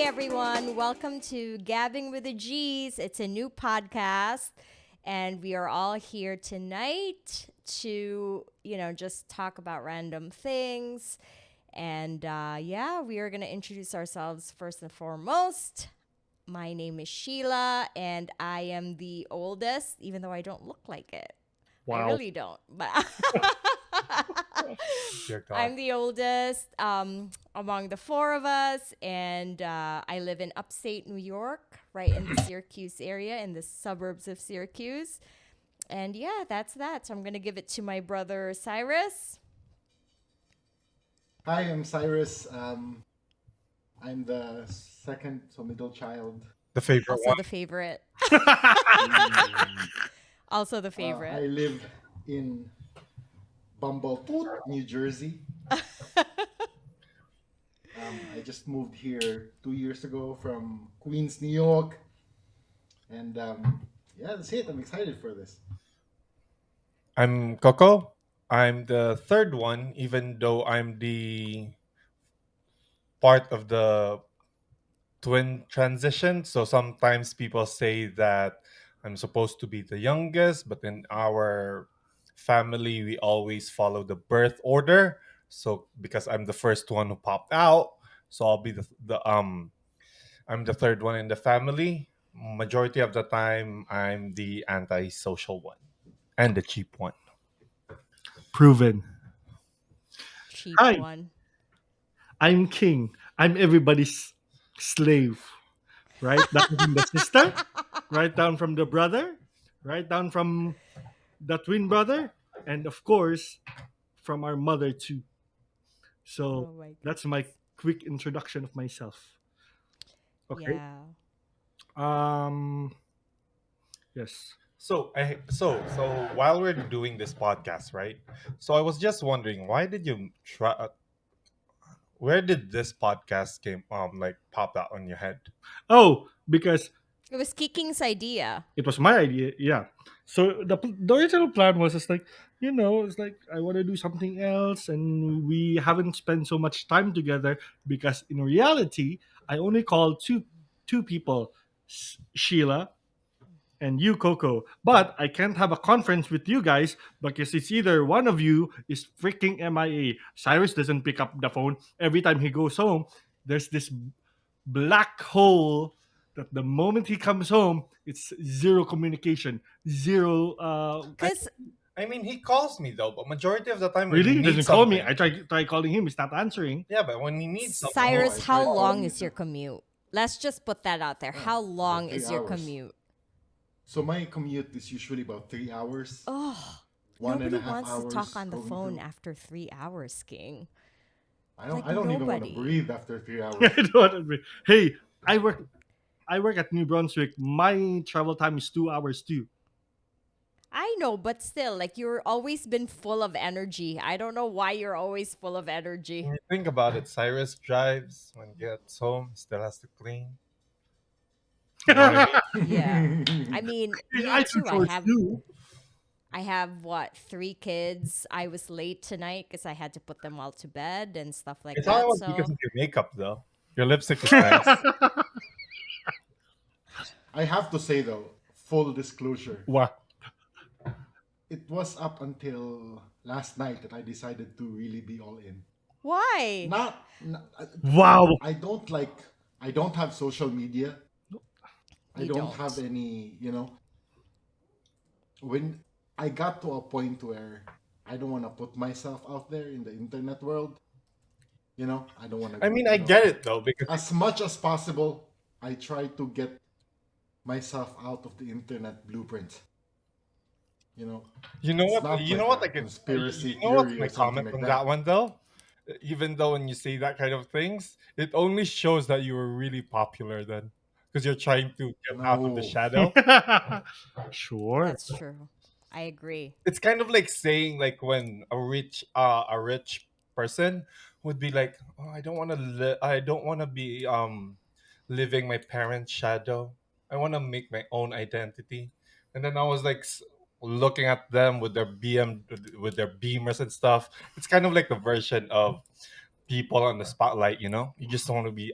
everyone. Welcome to Gabbing with the G's. It's a new podcast, and we are all here tonight to, just talk about random things. And yeah, we are going to introduce ourselves first and foremost. My name is Sheila, and I am the oldest, even though I don't look like it. I Wow. really don't. But Dear God. I'm the oldest among the four of us, and I live in upstate New York, right in the Syracuse area, in the suburbs of Syracuse. And yeah, that's that. So I'm going to give it to my brother Cyrus. Hi, I'm Cyrus. I'm the second, so middle child. The favorite Also one. the favorite. Mm, Also the favorite. I live in Bumblefoot, New Jersey. I just moved here 2 years ago from Queens, New York. And yeah, that's it. I'm excited for this. I'm Coco. I'm the third one, even though I'm the part of the twin transition. So sometimes people say that I'm supposed to be the youngest, but in our family, we always follow the birth order. So because I'm the first one who popped out, so I'll be the I'm the third one in the family. Majority of the time, I'm the antisocial one and the cheap one. Proven. Cheap Hi, one. I'm King. I'm everybody's slave. Right down from the sister, right down from the brother, right down from the twin brother, and of course, from our mother too. So Oh my that's goodness. my quick introduction of myself. Okay. Yeah. Um. Yes. So while we're doing this podcast, right? So I was just wondering, why did you try? Where did this podcast came like pop out on your head? Oh, because It was Kiking's idea. it was my idea. Yeah. So the original plan was just like, it's like I want to do something else, and we haven't spent so much time together because in reality, I only called two people, Sheila and you, Coco. But I can't have a conference with you guys because it's either one of you is freaking MIA. Cyrus doesn't pick up the phone every time he goes home. There's this black hole that the moment he comes home, it's zero communication, zero. I, Because I mean, he calls me though, but majority of the time when he Really, he needs doesn't call me. something, I try calling him. He's not answering. yeah, but when he needs something, he Oh, Cyrus, I how tried long calling you is your too. commute? Let's just put that out there. Oh, How about long three is your hours. commute? So my commute is usually about 3 hours. Oh, One and nobody a half wants to talk hours on the going phone to. after 3 hours, King. I don't. Like I don't even want to nobody. breathe after three I hours. don't want to be- Hey, I work. I work at New Brunswick. My travel time is 2 hours too. I know, but still, like you're always been full of energy. I don't know why you're always full of when energy. you think about it, Cyrus drives when he gets home, still has to clean. You know what I mean? Yeah. I mean, me I do too. I chores have too. I have what, 3 kids. I was late tonight because I had to put them all to bed and stuff I like thought it that. was because So of your makeup though. Your lipstick is nice. I have to say though, full disclosure, What? it was up until last night that I decided to really be all in. why? Not, Wow. I don't like. I don't have social media. I You don't have don't. any. When I got to a point where I don't want to put myself out there in the internet world. I don't want to. I mean, I get it though because As much as possible, I try to get myself out of the internet blueprint. You know, you know it's what? not You know like what? a I could. You conspiracy know what's theory my or something comment like on that that. one though? Even though when you say that kind of things, it only shows that you were really popular then, because you're trying to get out of the No, shadow. Sure. That's true. I agree. It's kind of like saying like when a rich person would be like, oh, I don't want to be living my parents shadow. I want to make my own identity. And then I was like looking at them with their with their beamers and stuff. It's kind of like the version of people on the spotlight, you just don't want to be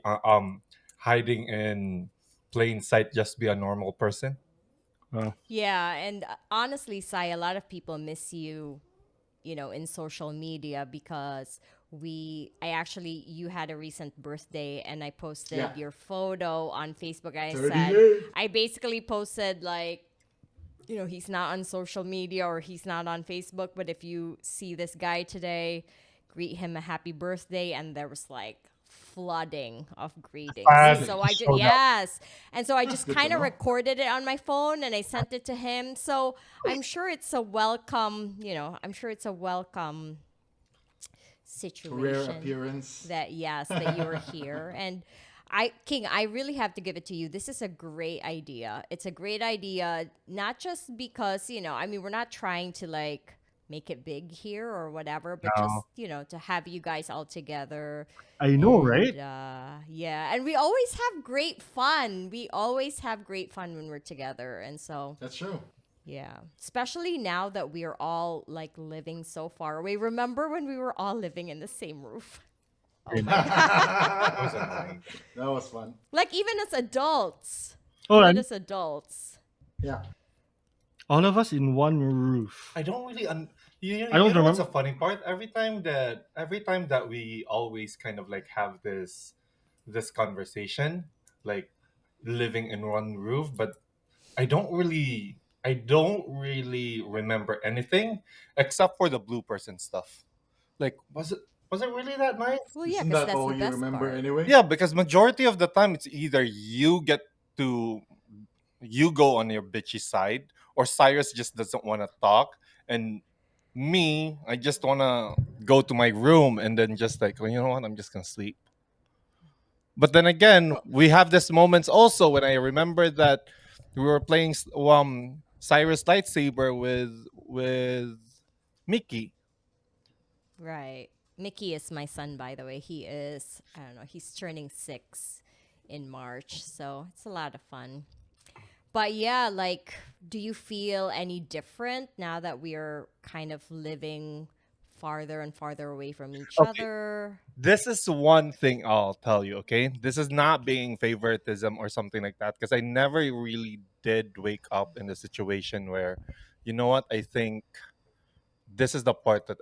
hiding in plain sight, just be a normal person. Uh, Yeah, and honestly, Sai, a lot of people miss you, in social media because I actually, you had a recent birthday and I Yeah. posted your photo on Facebook. I said, 38. I basically posted like, he's not on social media or he's not on Facebook, but if you see this guy today, greet him a happy birthday. And there was like flooding of greetings. Bad. Really? So I just, So that yes. And so I That's just good to kind of know. recorded it on my phone and I sent it to him. So I'm sure it's a welcome, I'm sure it's a welcome Rare situation appearance. that yes that you're here. And King, I really have to give it to you. This is a great idea. It's a great idea, not just because, I mean, we're not trying to like make it big here or whatever, but now just, to have you guys all together. I know, And right? yeah, and we always have great fun. We always have great fun when we're together. And so That's true. yeah, especially now that we are all like living so far away. Remember when we were all living in the same roof? Oh my That was That annoying. was fun. Like even as adults. Oh, Even and as adults. Yeah. all of us in one roof. I don't really I you don't know what's a remember. funny part? Every time that we always kind of like have this conversation, like living in one roof, but I don't really remember anything except for the bloopers and stuff. Like was it really that nice? Well, yeah, Isn't because that that's all the you best remember part. anyway? Yeah, because majority of the time it's either to you go on your bitchy side, or Cyrus just doesn't want to talk, and me, I just want to go to my room and then just like, well, you know what, I'm just gonna sleep. But then again, we have this moments also when I remember that we were playing Cyrus lightsaber with Mickey. Right. Mickey is my son, by the way. He is, I don't know, he's turning 6 in March. So it's a lot of fun. But yeah, like, do you feel any different now that we are kind of living farther and farther away from each Okay, other? this is one thing I'll tell you, okay? This is not being favoritism or something like that, because I never really did wake up in a situation where, you know what, I think this is the part that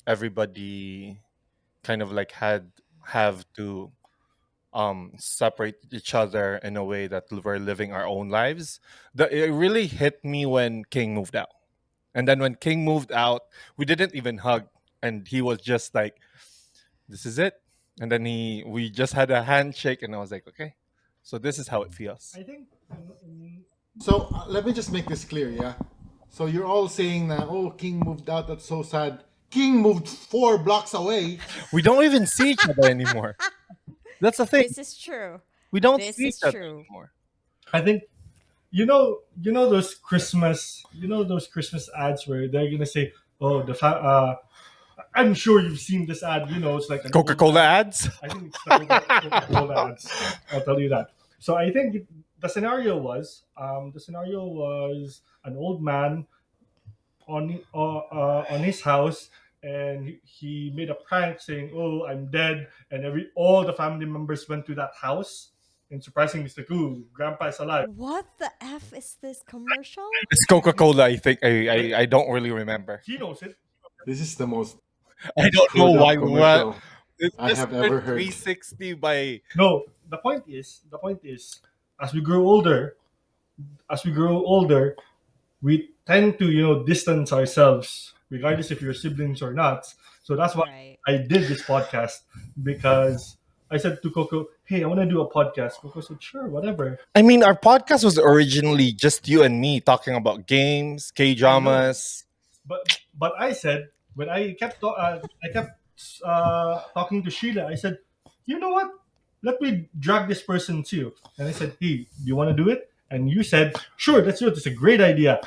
everybody kind of like have to separate each other in a way that we're living our own lives. It really hit me when King moved out. And then when King moved out, we didn't even hug, and he was just like, this is it. And then we just had a handshake, and I was like, okay, so this is how it feels. I think So let me just make this clear, yeah? So you're all saying that, oh, King moved out, that's so sad. King moved 4 blocks away. We don't even see each other anymore. That's the thing. This is true. We don't This see each is other true. anymore. I think those Christmas ads where they're gonna say, "Oh, I'm sure you've seen this ad. It's like an old Coca-Cola ad. ads. I think it's the Coca-Cola ads. I'll tell you that. So I think the scenario was an old man on his house, and he made a prank saying, "Oh, I'm dead," and all the family members went to that house, and surprisingly, it's like, "Ooh, Grandpa is alive." What the F is this commercial? It's Coca-Cola, I think. I don't really remember. He knows it. This is the most I don't know screwed up why. What? commercial It's I just have ever heard. 360 by. No, the point is, as we grow older, as we grow older, we tend to distance ourselves, regardless if you're siblings or not. So that's why Right. I did this podcast, because I said to Coco, "Hey, I want to do a podcast." Coco said, "Sure, whatever." I mean, our podcast was originally just you and me talking about games, K I know, dramas. but I said, when I kept talking to Sheila, I said, "You know what? Let me drag this person too." And I said, "Hey, do you want to do it?" And you said, "Sure, let's do it. It's a great idea."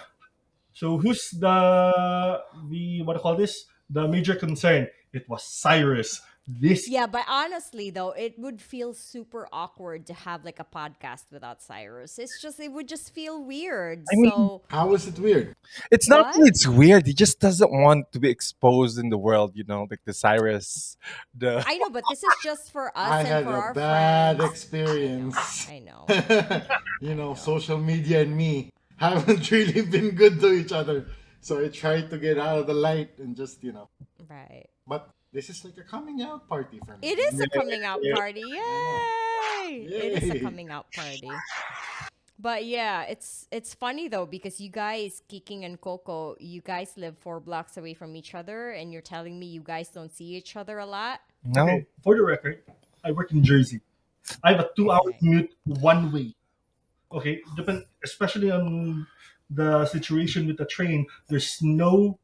So who's the what do you call this? The major concern? It was Cyrus. this. Yeah, but honestly though, it would feel super awkward to have like a podcast without Cyrus. It would just feel weird. I mean, So How is it weird? it's not what? that it's weird. He just doesn't want to be exposed in the world, like the Cyrus, the I know, but this is just for us I and had for a our bad friends. experience. I know. I know. Social media and me haven't really been good to each other. So I tried to get out of the light and just, Right. But this is like a coming out party for me. It is a coming out party. know. Yay! It is a Yay. coming out party. But yeah, it's funny though because you guys, Kiking and Coco, you guys live 4 blocks away from each other, and you're telling me you guys don't see each other a lot. no. Okay, for the record, I work in Jersey. I have a 2 hour Right. commute one way. Okay, especially on the situation with the train. There's no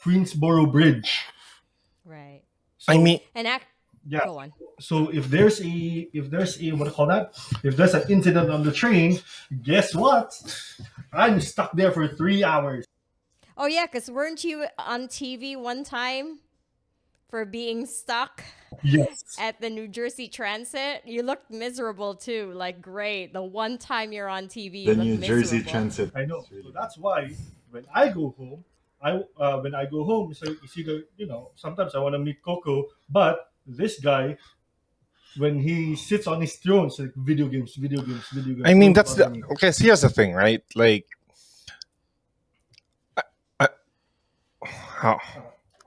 Queensboro Bridge. Right. So I mean, And yeah. go on. So if there's a what do you call that? If there's an incident on the train, guess what? I'm stuck there for 3 hours. Oh yeah, because weren't you on TV one time for being stuck Yes. at the New Jersey Transit? You looked miserable too. Like great. The one time you're on TV, you The look New Jersey miserable. Transit. I know. It's really So that's why when I go home, so it's either sometimes I want to meet Coco, but this guy when he sits on his throne, it's like video games, video games, video games. I mean Don't that's bother the me. okay. So here's the thing, right? Like, I, how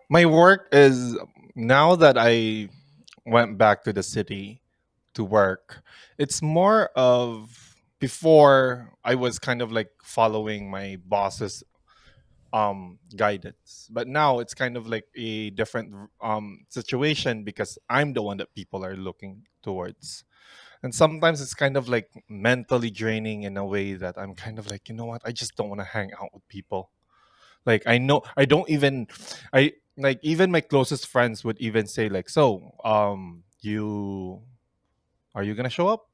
my work is now that I went back to the city to work. It's more of before I was kind of like following my boss's guidance, but now it's kind of like a different situation because I'm the one that people are looking towards. And sometimes it's kind of like mentally draining in a way that I'm kind of like, you know what, I just don't want to hang out with people. Like, I know I don't even I like even my closest friends would even say like, so you are you gonna show up?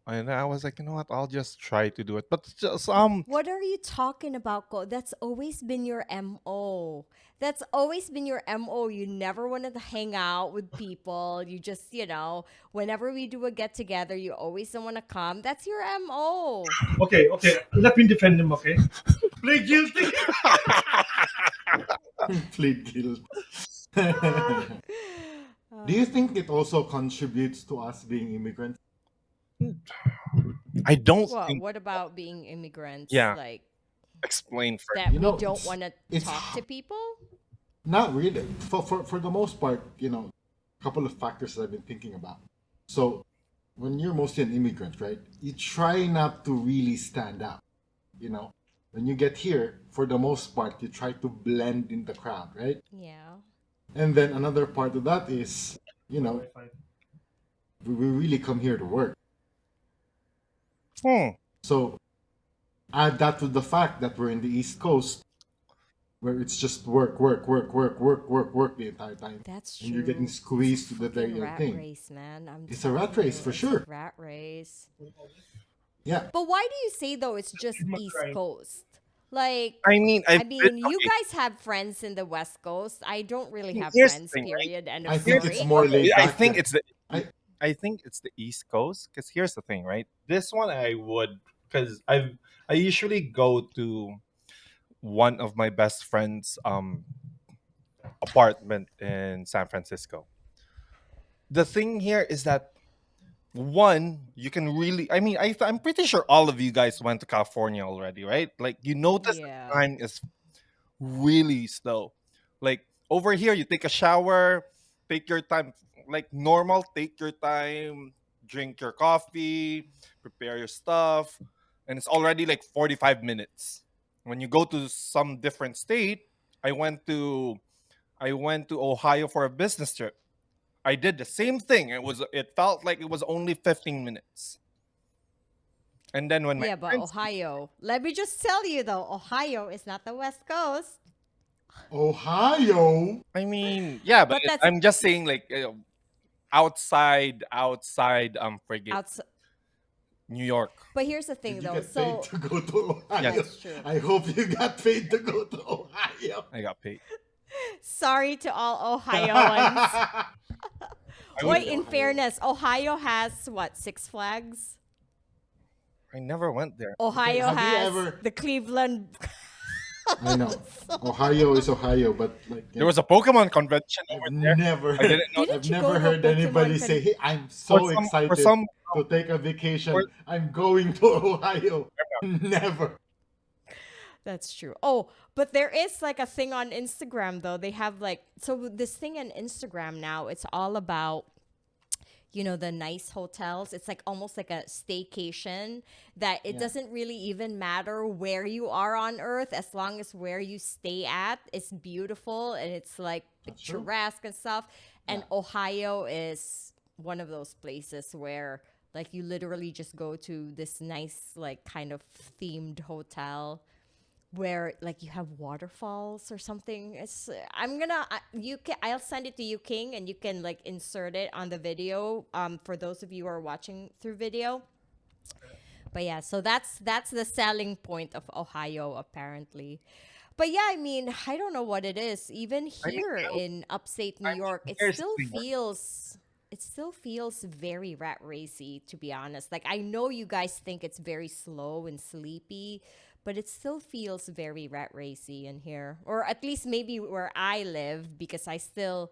And I was like, you know what, I'll just try to do it, but just What are you talking about, Ko? That's always been your MO. That's always been your MO. You never wanted to hang out with people. You just, whenever we do a get together, you always don't want to come. That's your MO. Okay, let me defend him. Okay, plead guilty. plead guilt. Do you think it also contributes to us being immigrants? I don't Well, think what about being immigrants? yeah, Like explain for that You we know, don't want to it's talk to people? Not really. For the most part, a couple of factors that I've been thinking about. So, when you're mostly an immigrant, right, you try not to really stand out. When you get here, for the most part, you try to blend in the crowd, right? Yeah. And then another part of that is, we really come here to work. Hmm. So, add that to the fact that we're in the East Coast, where it's just work, work, work, work, work, work, work the entire time. That's true. And you're getting squeezed to the Fucking very rat thing. race, man. It's a rat race for sure. Rat race. Yeah. But why do you say though it's just my East crime. Coast? Like, I mean, I mean, you guys have friends in the West Coast. I don't really have Here's the friends. thing, right? Period. End of I think story. it's more laid I back. think than- it's the I- I think it's the East Coast because here's the thing, right? This one I would because I usually go to one of my best friends' apartment in San Francisco. The thing here is that one, you can really I mean I'm pretty sure all of you guys went to California already, right? Like you notice Yeah. the time is really slow. Like over here, you take a shower, take your time, like normal, take your time, drink your coffee, prepare your stuff, and it's already like 45 minutes. When you go to some different state, I went to I went to Ohio for a business trip. I did the same thing. It felt like it was only 15 minutes. And then when my Yeah, but friends Ohio. Let me just tell you though, Ohio is not the West Coast. Ohio. I mean, yeah, but But that's I'm just saying, like, outside, frigate, outside. New York. But here's the thing Did you though. get So paid to go to Ohio? Yes. that's true. I hope you got paid to go to Ohio. I got paid. Sorry to all Ohioans. I would. Wait, totally in Ohio. fairness, Ohio has what, Six Flags? I never went there. Okay, Ohio have you has ever? the Cleveland. I know So- Ohio is Ohio, but like There was a Pokemon convention over I've there. never I didn't heard, know I've Didn't you go never to a heard Pokemon anybody say, con? "Hey, I'm for so for excited some to take a for vacation. I'm going to Ohio." Never. That's true. Oh, but there is like a thing on Instagram though. They have like, so this thing on Instagram now, it's all about, the nice hotels. It's like almost like a staycation, that it Yeah, doesn't really even matter where you are on earth, as long as where you stay at is beautiful and it's like that's true. picturesque and stuff. And Yeah. Ohio is one of those places where like you literally just go to this nice like kind of themed hotel where like you have waterfalls or something. It's I'm gonna you can I'll send it to you, King, and you can like insert it on the video for those of you who are watching through video. But yeah, so that's the selling point of Ohio apparently. But yeah, I mean, I don't know what it is. Even I mean, here in upstate New I York, mean, here's the thing. it still feels very rat racy, to be honest. Like I know you guys think it's very slow and sleepy, but it still feels very rat racy in here. Or at least maybe where I live, because I still,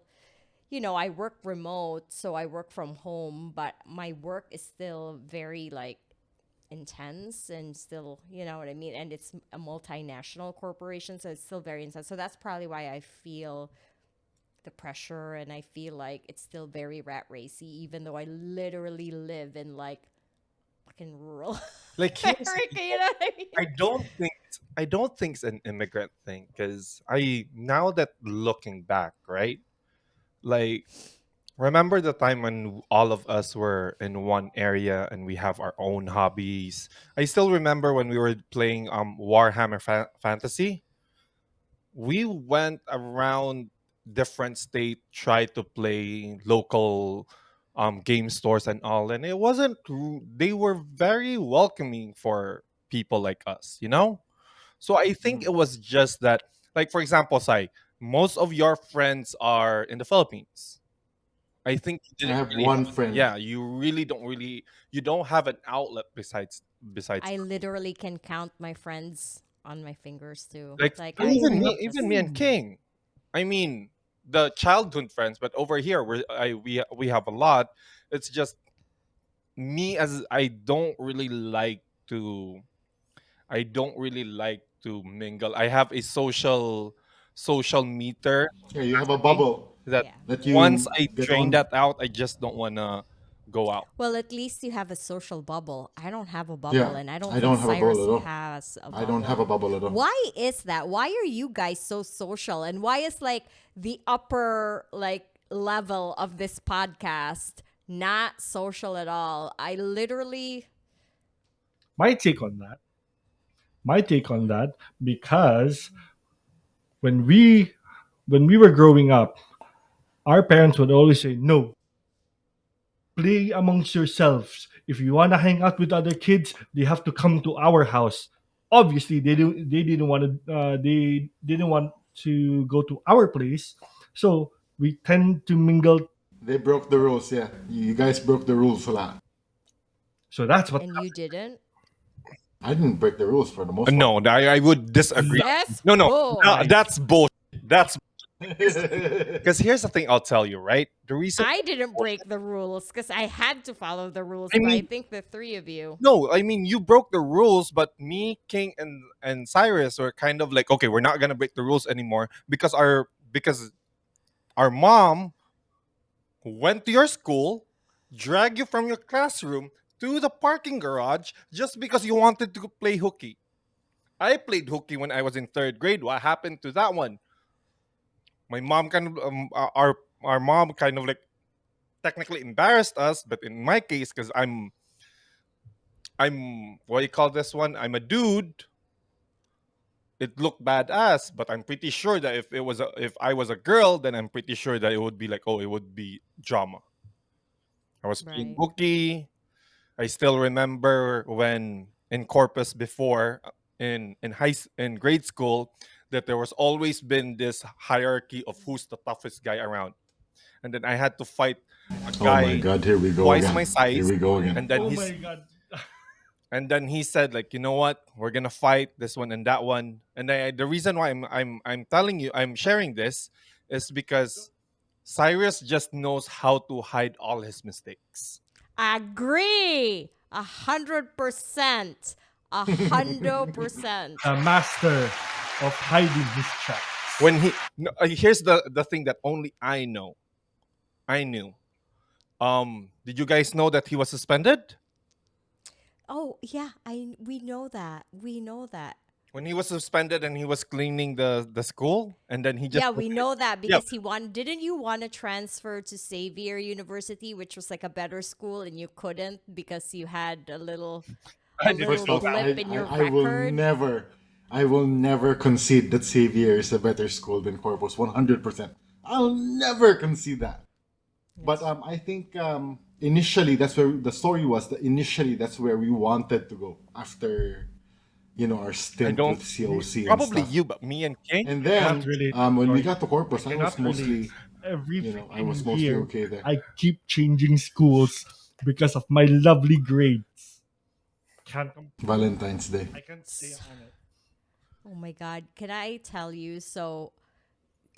I work remote, so I work from home, but my work is still very like intense and still, you know what I mean? And it's a multinational corporation, so it's still very intense. So that's probably why I feel the pressure and I feel like it's still very rat racy, even though I literally live in like fucking rural Like here's America, you know what I mean? I don't think it's an immigrant thing because I now that looking back, right? Like remember the time when all of us were in one area and we have our own hobbies. I still remember when we were playing Warhammer Fantasy. We went around different state, tried to play local game stores and all, and it wasn't. They were very welcoming for people like us, you know. So I think Mm. it was just that, like for example, Sai, most of your friends are in the Philippines. I think you I didn't have really one have, friend. yeah, you don't have an outlet besides I literally can count my friends on my fingers too. like Like I even I me, Oh, even me just and King. I mean, the childhood friends, but over here we have a lot. It's just me as I don't really like to mingle. I have a social meter Yeah, you have a capacity bubble that yeah. that once you I get drain on. that out, I just don't wanna go out. Well, at least you have a social bubble. I don't have a bubble, Yeah, and I don't I think don't have a bubble Cyrus at all. has a I don't have a bubble. bubble at all. Why is that? Why are you guys so social? And why is like the upper like level of this podcast not social at all? I literally my take on that. My take on that, because when we when we were growing up, our parents would always say, "No, play amongst yourselves. If you want to hang out with other kids, they have to come to our house." Obviously, they didn't want to. They didn't want to go to our place, so we tend to mingle. They broke the rules. Yeah, you guys broke the rules a lot. So that's what and you didn't. I didn't break the rules for the most part. No, I would disagree. Yes, No, no, no, boy. that's bullshit. That's Yeah, because here's the thing. I'll tell you, right? The reason. I didn't break the rules because I had to follow the rules, I but I mean, think the three of you. no, I mean you broke the rules, but me, King, and Cyrus were kind of like, okay, we're not gonna break the rules anymore because our mom went to your school, dragged you from your classroom to the parking garage just because you wanted to play hooky. I played hooky when I was in third grade. What happened to that one? My mom kind of our mom kind of like technically embarrassed us, but in my case, because I'm what do you call this one? I'm a dude. It looked badass, but I'm pretty sure that if I was a girl, then I'm pretty sure that it would be like, oh, it would be drama. I was playing Right. hooky. I still remember when in Corpus before in grade school that there was always been this hierarchy of who's the toughest guy around. and then I had to fight a Oh my guy God, here we go twice my again. Here size, we go again. and then Oh my god. he said like, you know what, we're gonna fight this one and that one. And the reason why I'm telling you, I'm sharing this, is because Cyrus just knows how to hide all his mistakes. Agree. 100%. 100%. A master of hiding his tracks. When he no, here's the thing that only I know. I knew. Did you guys know that he was suspended? Oh, yeah, we know that. We know that. When he was suspended and he was cleaning the school, and then he just Yeah, we know that yeah. because he wanted. Didn't you want to transfer to Xavier University, which was like a better school, and you couldn't because you had I a didn't little First know off, that. blip in your I will record? I will never concede that Xavier is a better school than Corpus. 100%. I'll never concede that. But I think initially that's where the story was. That initially that's where we wanted to go after our I stint don't with COC and Probably stuff. you, but me and King. And Cannot then relate to the when we story. got to I Corpus, cannot relate. Every I was freaking mostly year, okay there. I keep changing schools because of my lovely grades. Can't Valentine's Day. I can't stay on it. Oh my God. Can I tell you? So,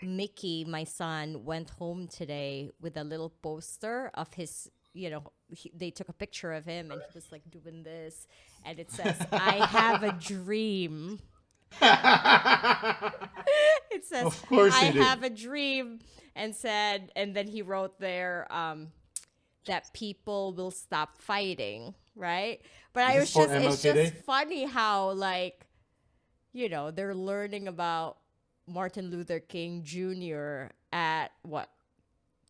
Mickey, my son, went home today with a little poster of his, they took a picture of him and he was like doing this. And it says, I have a dream. It says, Of course I he did. have a dream. And then he wrote there, that people will stop fighting, right? But Is this for it's MLK just Day? funny how, like, they're learning about Martin Luther King Jr. at what?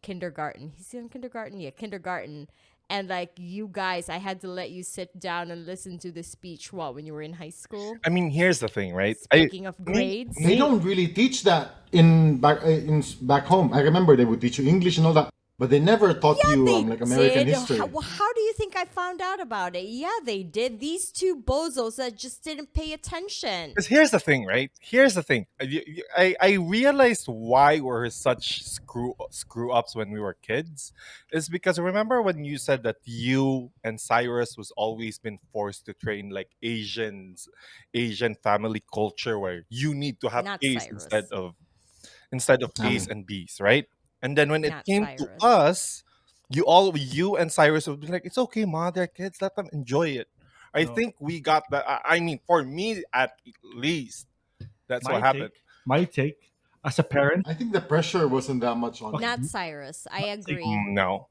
Kindergarten. He's in kindergarten? Yeah, kindergarten. And like you guys, I had to let you sit down and listen to the speech when you were in high school? I mean, here's the thing, right? Speaking of Me, grades. They me, don't really teach that back home. I remember they would teach you English and all that, but they never taught Yeah, you they like American did. history. How do you think I found out about it? Yeah, they did. These two bozos that just didn't pay attention. because here's the thing, right? Here's the thing. I realized why we're such screw ups when we were kids, is because remember when you said that you and Cyrus was always been forced to train like Asian family culture where you need to have Not A's Cyrus. instead of A's Um, and B's, right? And then when it Not came to Cyrus. us, you and Cyrus would be like, "It's okay, ma. They're kids. Let them enjoy it." I No, think we got that. I mean, for me at least, that's what my happened. take, as a parent. I think the pressure wasn't that much on Okay, him. Not Cyrus. I take- agree. No,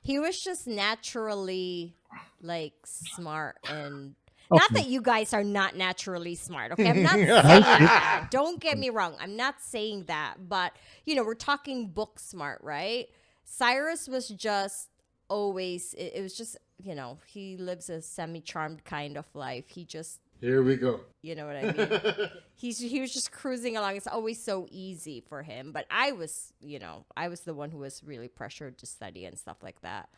He was just naturally like smart and not okay, that you guys are not naturally smart, okay? I'm not saying my take. that. Don't get me wrong. I'm not saying that, but we're talking book smart, right? Cyrus was just always it was just, he lives a semi-charmed kind of life. He just Here we go. you know what I mean? He was just cruising along. It's always so easy for him. But I was the one who was really pressured to study and stuff like that.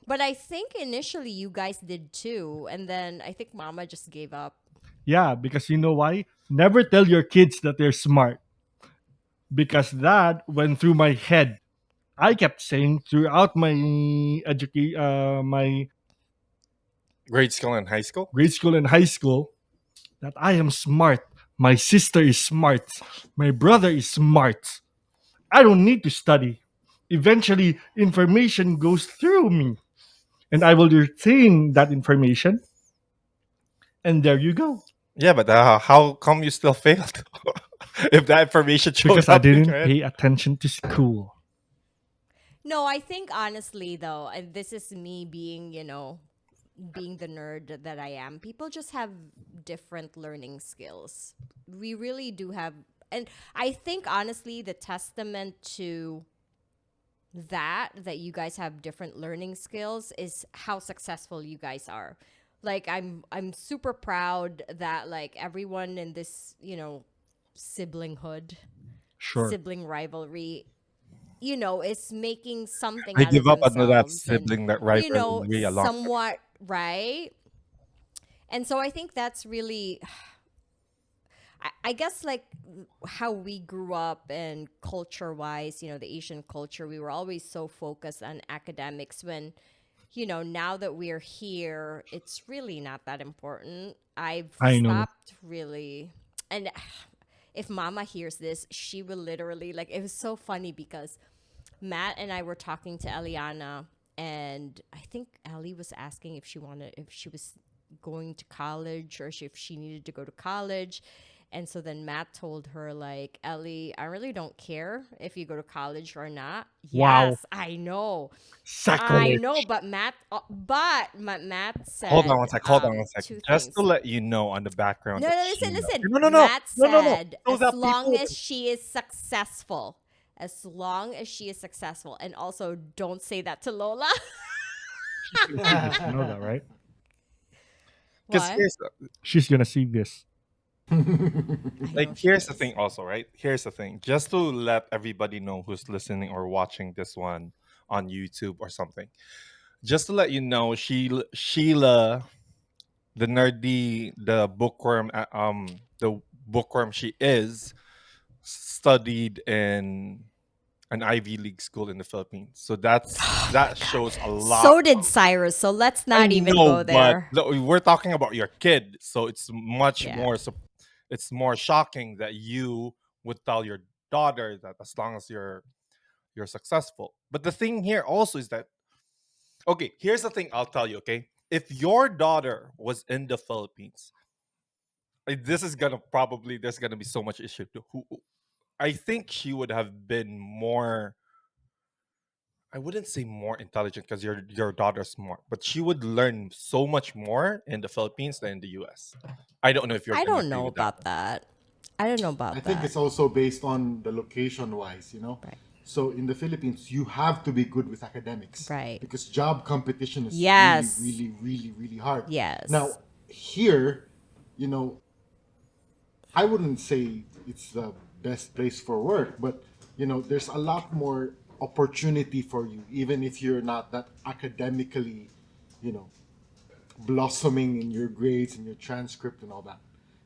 But I think initially you guys did too, and then I think Mama just gave up. Yeah, because you know why? Never tell your kids that they're smart. Because that went through my head. I kept saying throughout my grade school and high school. grade school and high school that I am smart. My sister is smart. My brother is smart. I don't need to study. Eventually, information goes through me, and I will retain that information. And there you go. Yeah, but how come you still failed? If that information showed Because I up in didn't your head? pay attention to school. No, I think honestly though, and this is me being, being the nerd that I am. People just have different learning skills. We really do have, and I think honestly the testament to that you guys have different learning skills is how successful you guys are. Like I'm super proud that like everyone in this, siblinghood, Sure. sibling rivalry, is making something I out of give up on that themselves and sibling that rivalry a long time. somewhat right. And so I think that's really I guess like how we grew up and culture wise, the Asian culture, we were always so focused on academics when, now that we're here, it's really not that important. I've I know. stopped really, and if mama hears this, she will literally, like, it was so funny because Matt and I were talking to Eliana, and I think Ellie was asking if she was going to college or if she needed to go to college. And so then Matt told her, like, Ellie, I really don't care if you go to college or not. Wow. Yes, I know. I know, Sacrilege. Matt Hold on one said sec. Hold on one sec. two Just to things. let you know on the background No, of no, listen, Sheila. listen. No, no, no, Matt no, no, no. said, So that people. as long as she is successful, and also don't say that to Lola. She's gonna see this. You know that, right? Because What? She's gonna see this. I know she here's the is. thing also, right? Here's the thing. Just to let everybody know who's listening or watching this one on YouTube or something. Just to let you know, Sheila, the nerdy, the bookworm she is, studied in an Ivy League school in the Philippines. So Oh my that god. shows a lot. So did Cyrus. So let's I not even know, go but there. we're talking about your kid, so it's much Yeah. more. It's more shocking that you would tell your daughter that as long as you're successful. But the thing here also is that, okay, here's the thing. I'll tell you. Okay, if your daughter was in the Philippines, this is gonna probably there's gonna be so much issue. I think she would have been more. I wouldn't say more intelligent because your daughter's smart, but she would learn so much more in the Philippines than in the US. I don't know if you're I gonna don't agree know with that about one. that. I don't know I about think that. it's also based on the location wise, you know. Right. So in the Philippines, you have to be good with academics Right. because job competition is really, Yes. really, really, really hard. Yes. Now, here, you know, I wouldn't say it's the best place for work, but there's a lot more opportunity for you, even if you're not that academically, you know, blossoming in your grades and your transcript and all that.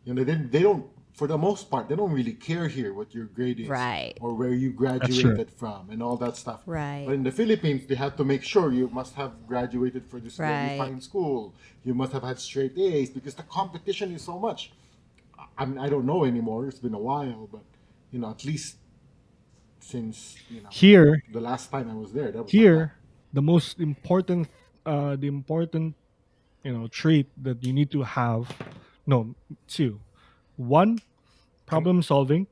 They don't, for the most part, they don't really care here what your grade is Right. or where you That's true. graduated from and all that stuff. Right. But in the Philippines, they have to make sure you must have graduated for this very Right. fine school. You must have had straight A's because the competition is so much. I mean, I don't know anymore. It's been a while, but at least since Here, the last time I was there, that was like that. here, the most important, the important, trait that you need to have. No, two. One, I'm problem solving,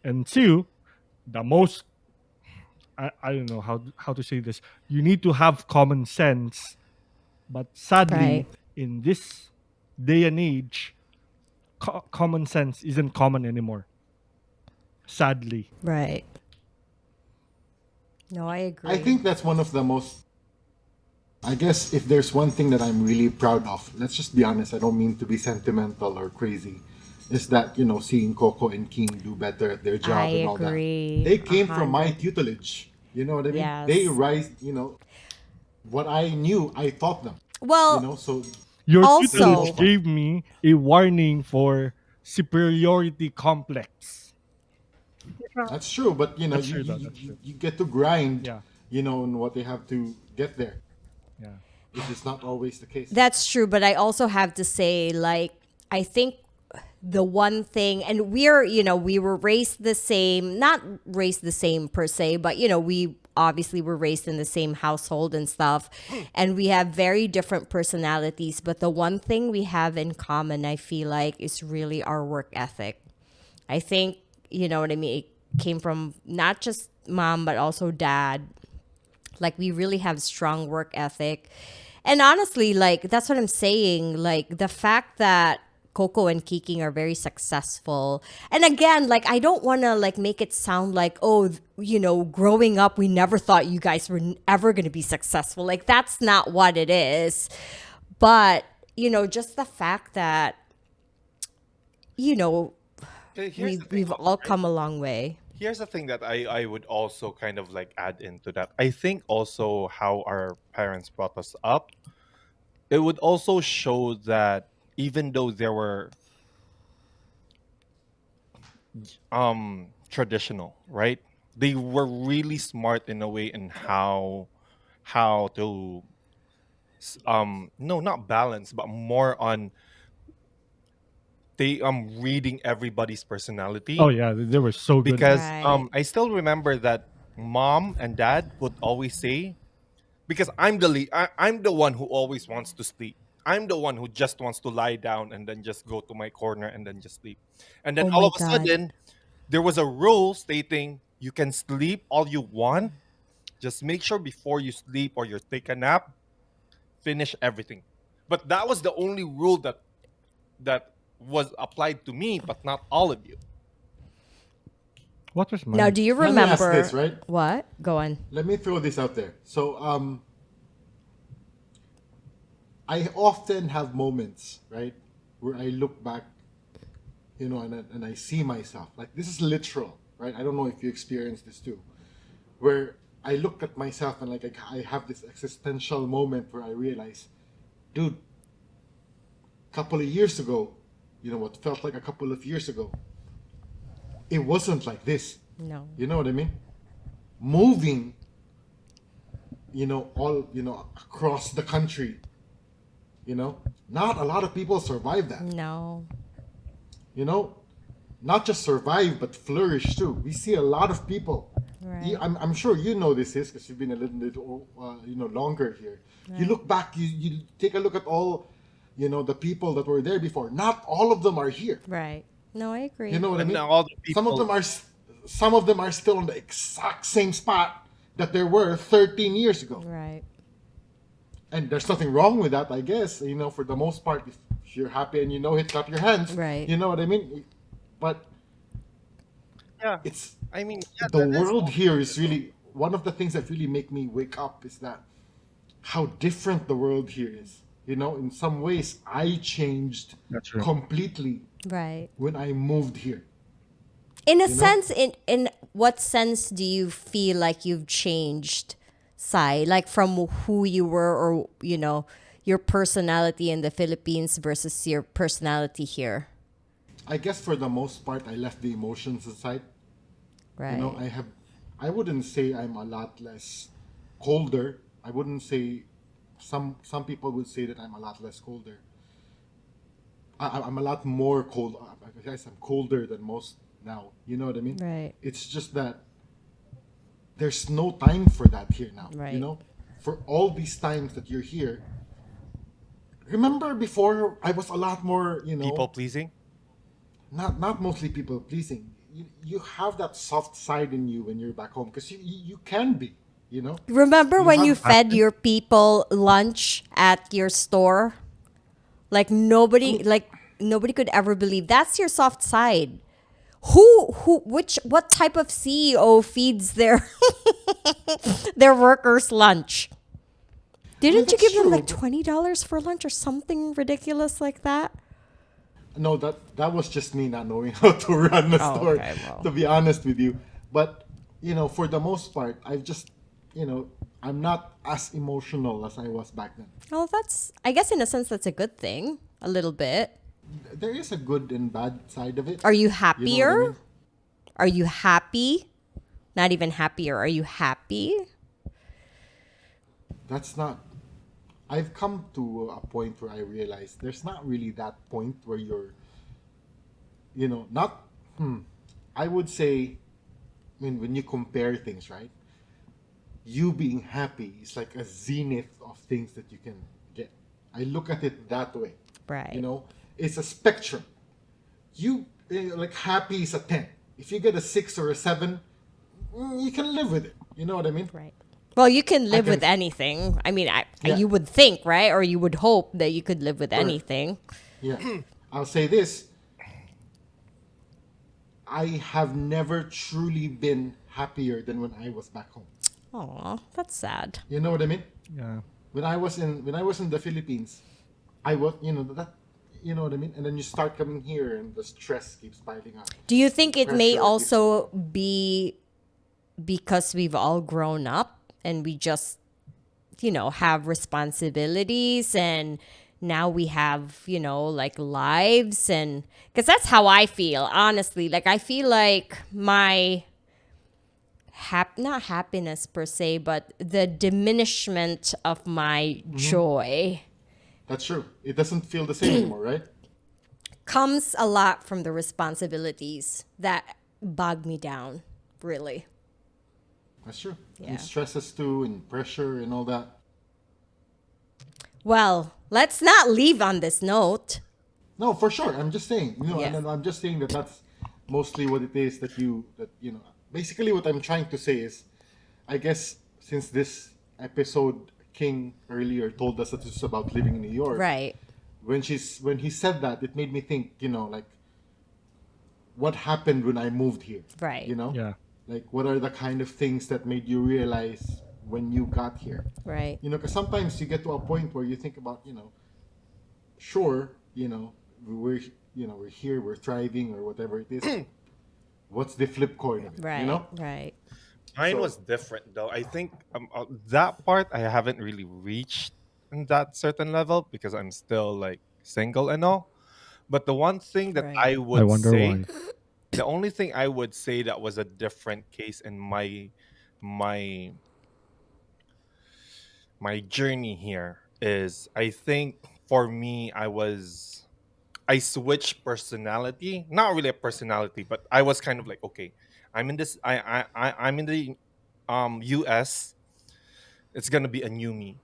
and two, the most. I don't know how to say this. You need to have common sense, but Right. sadly, in this day and age, common sense isn't common anymore. Sadly. Right. No, I I agree. think that's one of the most. I guess if there's one thing that I'm really proud of, let's just be honest, I don't mean to be sentimental or crazy, is that, seeing Coco and King do better at their I job and all that. agree. They A came from my hundred. tutelage. You know what I mean? They Yes. rise, what I knew, I taught them. Well, So Your for the also, most tutelage part. gave me a warning for superiority complex. That's true, but That's true, though. That's true. you get to grind, Yeah, on what they have to get there, yeah. which is not always the case. that's true, but I also have to say, like, I think the one thing, and we were raised the same, not raised the same per se, but we obviously were raised in the same household and stuff, and we have very different personalities, but the one thing we have in common, I feel like, is really our work ethic. I think, you know what I mean, it came from not just mom but also dad. Like, we really have strong work ethic. And honestly, like, that's what I'm saying. Like, the fact that Coco and Kiking are very successful. And again, like, I don't want to like make it sound like, oh, growing up we never thought you guys were ever going to be successful. Like, that's not what it is. But, just the fact that, you know, okay, here's the we've thing we've also, all right? come a long way. Here's the thing that I would also kind of like add into that. I think also how our parents brought us up, it would also show that even though there were traditional, right? They were really smart in a way in how to no, not balance, but more on they reading everybody's Oh personality. yeah, they were so good at it. Because Right. I still remember that mom and dad would always say, because I'm the one who always wants to sleep. I'm the one who just wants to lie down and then just go to my corner and then just sleep. And then Oh all my of a God. sudden, there was a rule stating you can sleep all you want. Just make sure before you sleep or you take a nap, finish everything. But that was the only rule that was applied to me, but not all of you. What was Now, mine? do you Let me ask this, remember right? what? Go on. Let me throw this out there. So, I often have moments, right, where I look back, and I see myself. Like, this is literal, right? I don't know if you experience this too, where I look at myself and like I have this existential moment where I realize, dude, couple of years ago, what felt like a couple of years ago, it wasn't like this. No. You know what I mean? Moving, all, across the country, not a lot of people survive that. No. You know, not just survive but flourish too. We see a lot of people. Right. I'm sure you know this is because you've been a little bit, longer here. You Right. look back, you take a look at all, the people that were there before. Not all of them are here. Right. No, I You agree. know what I And mean? now all the Some of people, them are, some of them are still on the exact same spot that they were 13 years ago. Right. And there's nothing wrong with that, I guess. For the most part, if you're happy and it, clap your hands. Right. You know what I mean? But yeah, it's I mean, yeah, the that is world also here true is though. really one of the things that really make me wake up is that how different the world here is. In some ways, I changed That's true. completely Right. when I moved here. In a You know, sense, in what sense do you feel like you've changed, Sai? Like from who you were, or your personality in the Philippines versus your personality here. I guess for the most part, I left the emotions aside. Right. I wouldn't say I'm a lot less colder. I wouldn't say, some people would say that I'm a lot less colder. I'm a lot more cold. I guess I'm colder than most now. You know what I mean? Right. It's just that there's no time for that here now. Right. For all these times that you're here. Remember before I was a lot more, People pleasing. not mostly people pleasing. You have that soft side in you when you're back home because you can be, Remember you when you have. fed your people lunch at your store? Like I nobody, mean, nobody could ever believe that's your soft side. What type of CEO feeds their their workers lunch? Didn't you that's give them like true. $20 for lunch or something ridiculous like that? No, that was just me not knowing how to run a Oh, store, okay, well. to be honest with you. But for the most part, I've just, I'm not as emotional as I was back then. Well, I guess in a sense that's a good thing, a little bit. There is a good and bad side of it. Are you You know what I happier? mean? Are you happy? Not even happier. Are you happy? That's not. I've come to a point where I realize there's not really that point where you're, not. I would say, when you compare things, right? You being happy is like a zenith of things that you can get. I look at it that way. You Right. know, it's a spectrum. Like happy is a 10. If you get a 6 or a 7, you can live with it. You know what I mean? Right. Well, you can I live can, with anything. I mean, yeah, you would think, right? Or you would hope that you could live with correct. anything. Yeah. I'll say this, I have never truly been happier than when I was back home. Aw, that's sad. You know what I mean? Yeah. When I was in the Philippines, I was, you know what I mean? And then you start coming here and the stress keeps piling up. Do you The think it may pressure keeps also be because we've all grown up and we just, have responsibilities and now we have, like lives, and because that's how I feel, honestly. Like, I feel like my not happiness per se, but the diminishment of my joy That's true. It doesn't feel the same anymore, right? comes a lot from the responsibilities that bog me down, really. That's true. Yeah. And stresses too, and pressure and all that. Well, let's not leave on this note. No, for sure. I'm just saying, Yeah. and I'm just saying that that's mostly what it is that. Basically, what I'm trying to say is, I guess since this episode, King earlier told us that it's about living in New York. Right. When he said that, it made me think, like what happened when I moved here. Right. Yeah. Like what are the kind of things that made you realize when you got here? Right. Because sometimes you get to a point where you think about, sure, we're we're here, we're thriving or whatever it is. What's the flip coin of it? Right. Right. Mine So- was different though. I think that part I haven't really reached in that certain level because I'm still like single and all. But the one thing that Right. I I would wonder say, why. the only thing I would say that was a different case in my my journey here is I think for me I switched personality. Not really a personality, but I was kind of like, okay, I'm in this I'm in the US. It's gonna be a new me.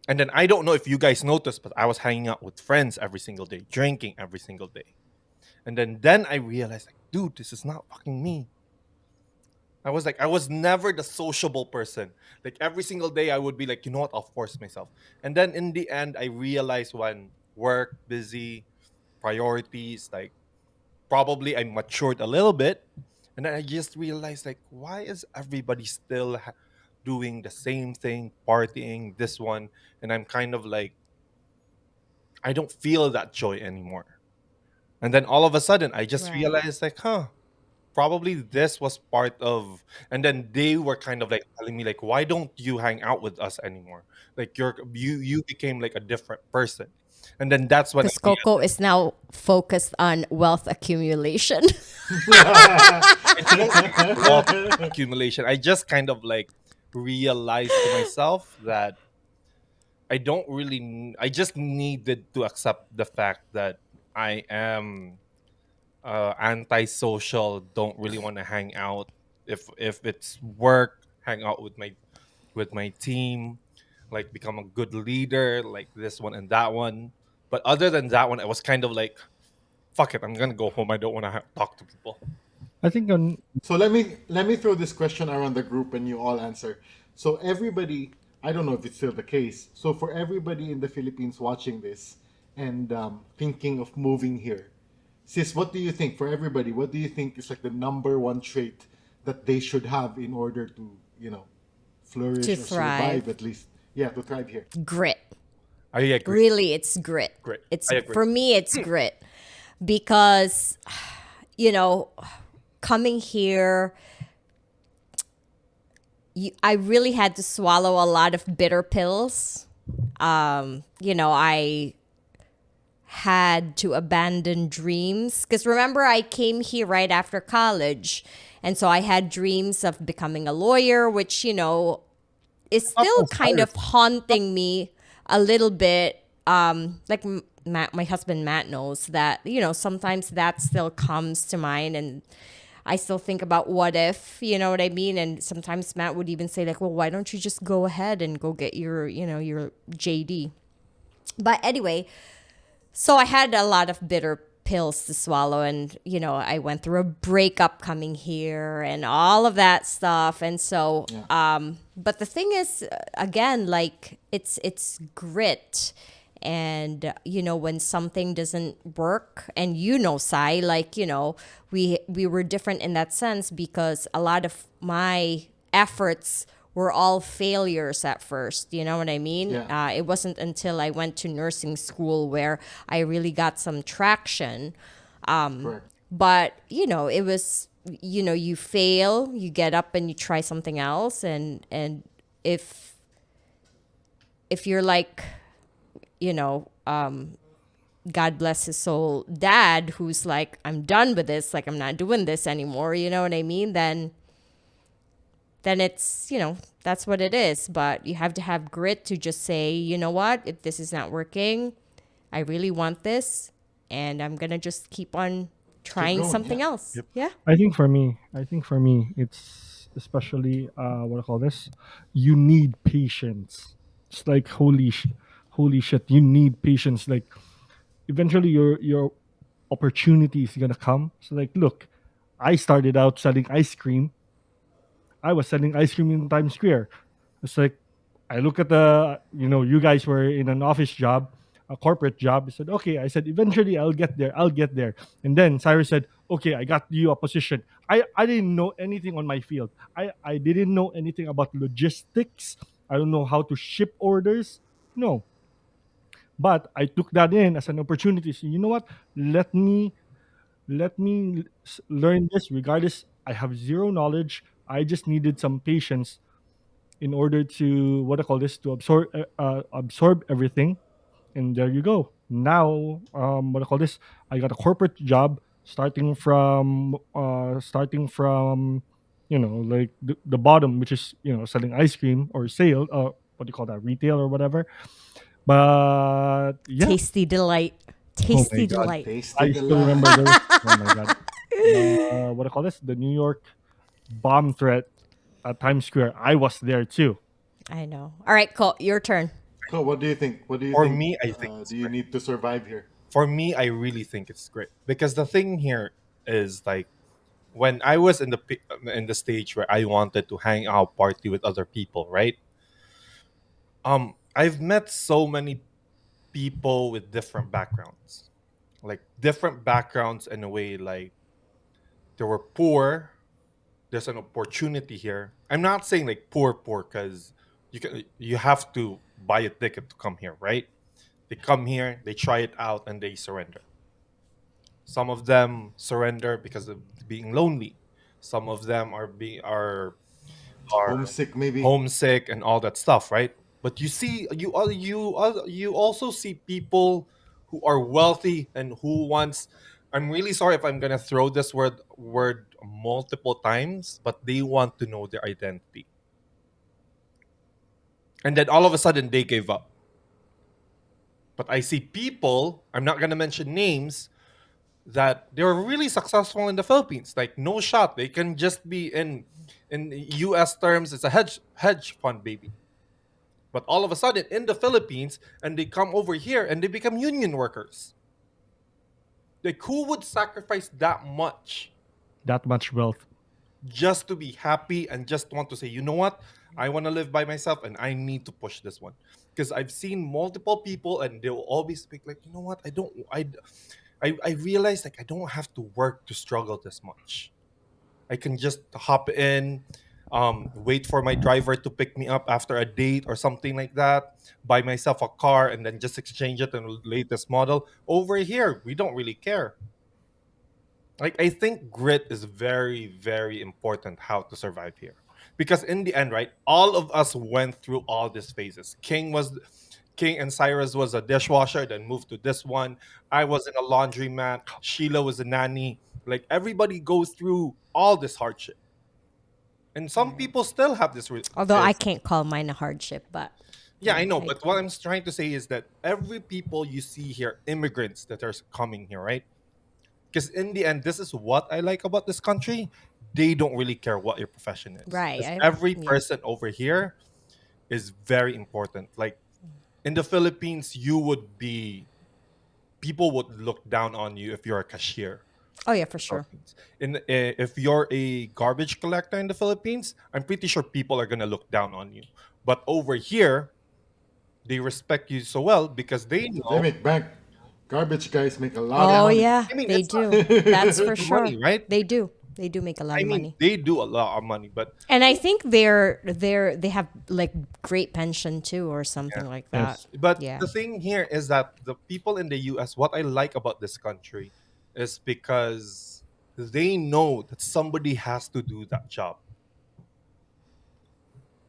And then I don't know if you guys noticed, but I was hanging out with friends every single day, drinking every single day. And then I realized like, dude, this is not fucking me. I was never the sociable person. Like every single day I would be like, you know what, I'll force myself. And then in the end I realized when work, busy, priorities, like probably I matured a little bit. And then I just realized like, why is everybody still doing the same thing, partying, this one? And I'm kind of like, I don't feel that joy anymore. And then all of a sudden I just Right. realized like, huh, probably this was part of, and then they were kind of like telling me like, why don't you hang out with us anymore? Like you became like a different person. And then that's when I Because Coco is now focused on wealth accumulation. wealth accumulation. I just kind of like realized to myself that I just needed to accept the fact that I am antisocial, don't really want to hang out. If it's work, hang out with my team, like become a good leader, like this one and that one. But other than that one, I was kind of like, fuck it, I'm gonna go home. I don't want to talk to people. I think on So let me throw this question around the group and you all answer. So everybody, I don't know if it's still the case. So for everybody in the Philippines watching this and thinking of moving here, sis, what do you think? For everybody, what do you think is like the number one trait that they should have in order to flourish To or survive thrive. at least? Yeah, to thrive here. Grit. I agree. Really, it's grit. Great. It's I agree. for me, it's grit because, coming here, I really had to swallow a lot of bitter pills. I had to abandon dreams because remember, I came here right after college, and so I had dreams of becoming a lawyer, which is still kind of haunting me a little bit. Like Matt, my husband Matt knows that sometimes that still comes to mind, and I still think about what if, you know what I mean? And sometimes Matt would even say like, well, why don't you just go ahead and go get your JD? But anyway, so I had a lot of bitter pills to swallow, and I went through a breakup coming here and all of that stuff. And so but the thing is, again, like it's grit. And when something doesn't work, and Sai, like we were different in that sense because a lot of my efforts were all failures at first. You know what I mean? Yeah. It wasn't until I went to nursing school where I really got some traction. Correct. But, it was, you fail, you get up and you try something else. And if you're like, God bless his soul, dad, who's like, I'm done with this, like I'm not doing this anymore, you know what I mean? Then it's, that's what it is. But you have to have grit to just say, you know what, if this is not working, I really want this, and I'm gonna just keep on Keep trying going. something Yeah. else. Yep. Yeah. I think for me, it's especially what I call this. You need patience. It's like holy shit. You need patience. Like eventually, your opportunity is gonna come. So like, look, I started out selling ice cream. I was selling ice cream in Times Square. It's like I look at you guys were in an office job, a corporate job. I said, okay. I said, eventually I'll get there. I'll get there. And then Cyrus said, okay, I got you a position. I didn't know anything on my field. I didn't know anything about logistics. I don't know how to ship orders. No. But I took that in as an opportunity. So you know what? Let me learn this regardless. I have zero knowledge. I just needed some patience in order to what I call this to absorb everything, and there you go. Now, what I call this, I got a corporate job starting from like the bottom, which is selling ice cream or sale, what do you call that, retail or whatever. But yeah, Tasty delight. oh my Tasty god, delight. Tasty I still remember delight. those. Oh my god, what I call this, the New York bomb threat at Times Square. I was there too. I know. All right, Cole, your turn. Cool. What do you think? What do you For think? me, I think it's Do you great. need to survive here? For me, I really think it's great because the thing here is like when I was in the stage where I wanted to hang out, party with other people, right? I've met so many people with different backgrounds, like different backgrounds in a way. Like they were poor. There's an opportunity here. I'm not saying like poor because you have to buy a ticket to come here, right? They come here, they try it out, and they surrender. Some of them surrender because of being lonely. Some of them are Homesick, maybe. homesick and all that stuff, right? But you also see people who are wealthy and who wants. I'm really sorry if I'm gonna throw this word multiple times, but they want to know their identity, and then all of a sudden they gave up. But I see people. I'm not gonna mention names that they're really successful in the Philippines. Like no shot, they can just be in U.S. terms, it's a hedge fund baby. But all of a sudden in the Philippines, and they come over here and they become union workers. Like who would sacrifice that much That much wealth. just to be happy and just want to say, you know what? I want to live by myself and I need to push this one. Because I've seen multiple people and they'll always speak like, you know what? I realize like I don't have to work to struggle this much. I can just hop in, wait for my driver to pick me up after a date or something like that, buy myself a car and then just exchange it in the latest model. Over here, we don't really care. Like I think grit is very, very important how to survive here. Because in the end, right, all of us went through all these phases. King and Cyrus was a dishwasher, then moved to this one. I was in a laundromat. Sheila was a nanny. Like everybody goes through all this hardship, and some people still have this. Although I can't call mine a hardship, but Yeah, yeah, I know. I But what I'm trying to say is that every people you see here, immigrants that are coming here, right? Because in the end, this is what I like about this country. They don't really care what your profession is. right. Because every Yeah. person over here is very important. Like in the Philippines, people would look down on you if you're a cashier. Oh yeah, for In the sure. Philippines. If you're a garbage collector in the Philippines, I'm pretty sure people are gonna look down on you. But over here, they respect you so well because they They know. make bank. Garbage guys make a lot of Oh Yeah, money. yeah, I mean they it's not do. That's for the sure. money, right? They do. They do make a lot I of mean money. they do a lot of money, but And I think they have like great pension too or yeah. something like that. Yes. But Yeah. the thing here is that the people in the US, what I like about this country is because they know that somebody has to do that job.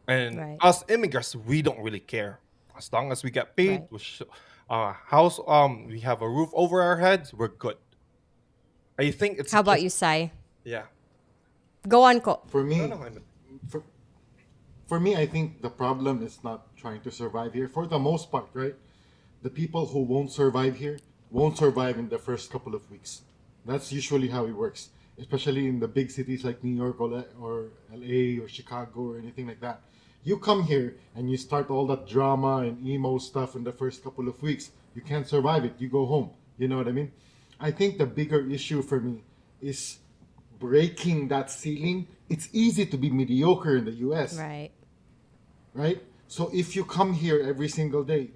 And Right. us immigrants, we don't really care. As long as we get paid, Right. house, we have a roof over our heads, we're good. I think it's How about just you, Sai? yeah. Go on, Ko. For No, me, no, I'm for, for me, I think the problem is not trying to survive here. For the most part, right? The people who won't survive here won't survive in the first couple of weeks. That's usually how it works, especially in the big cities like New York or LA or Chicago or anything like that. You come here and you start all that drama and emo stuff in the first couple of weeks. You can't survive it. You go home. You know what I mean? I think the bigger issue for me is breaking that ceiling. It's easy to be mediocre in the US, Right. right? So if you come here every single day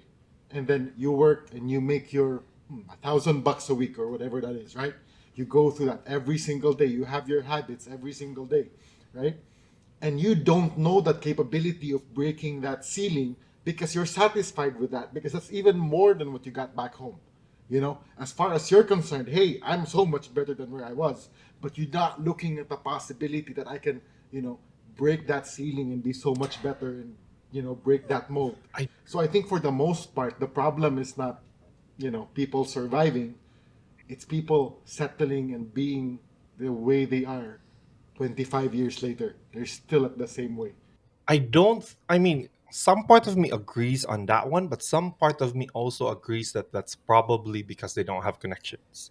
and then you work and you make your $1,000 a week or whatever that is, right? You go through that every single day. You have your habits every single day, right? And you don't know that capability of breaking that ceiling because you're satisfied with that because that's even more than what you got back home. As far as you're concerned, hey, I'm so much better than where I was, but you're not looking at the possibility that I can, you know, break that ceiling and be so much better and, break that mold. I So I think for the most part, the problem is not, people surviving, it's people settling and being the way they are 25 years later. They're still at the same way. I don't. I mean, some part of me agrees on that one, but some part of me also agrees that that's probably because they don't have connections.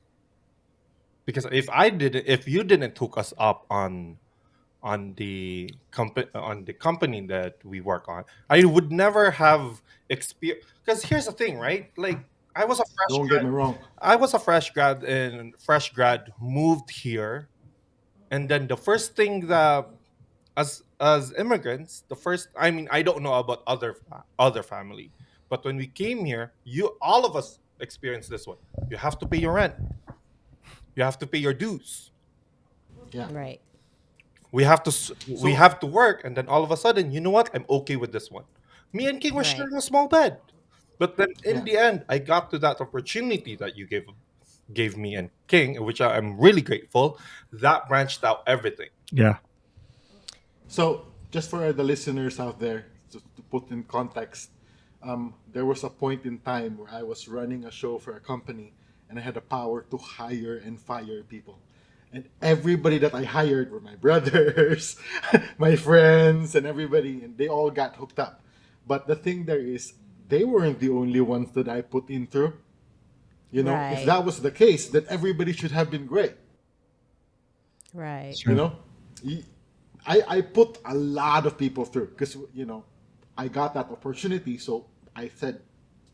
Because if you didn't hook us up on the company that we work on, I would never have experience. Because here's the thing, right? Like I was a fresh Don't get grad. me wrong. I was a fresh grad moved here, and then the first thing that as immigrants, the first I mean I don't know about other family, but when we came here, you all of us experienced this one. You have to pay your rent. You have to pay your dues. Yeah. Right. We So, have to work, and then all of a sudden, you know what? I'm okay with this one. Me and King were Right. sharing a small bed, but then in yeah. the end, I got to that opportunity that you gave me and King, which I'm really grateful. That branched out everything. Yeah. So, just for the listeners out there, to put in context, there was a point in time where I was running a show for a company and I had the power to hire and fire people. And everybody that I hired were my brothers, my friends, and everybody, and they all got hooked up. But the thing there is, they weren't the only ones that I put in through. If Right. that was the case, then everybody should have been great. Right. It's You true. know, I put a lot of people through because I got that opportunity. So I said,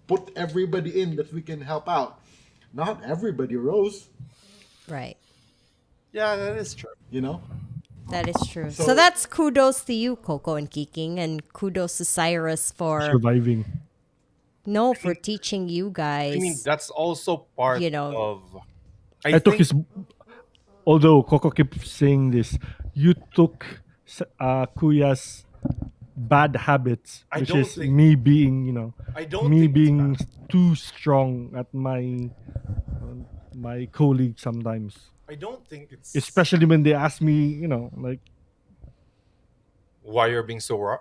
put everybody in that we can help out. Not everybody rose. Right. Yeah, that is true. You know, That is true. So so that's kudos to you, Coco and Kiking, and kudos to Cyrus for Surviving. no I for mean, teaching you I mean guys. that's also part You know, of. I I took think his. Although Coco keeps saying this, you took Kuya's bad habits, I which don't is think me being, I don't me think it's being bad. too strong at my colleague sometimes, I don't think it's especially when they ask me, like, why you're being so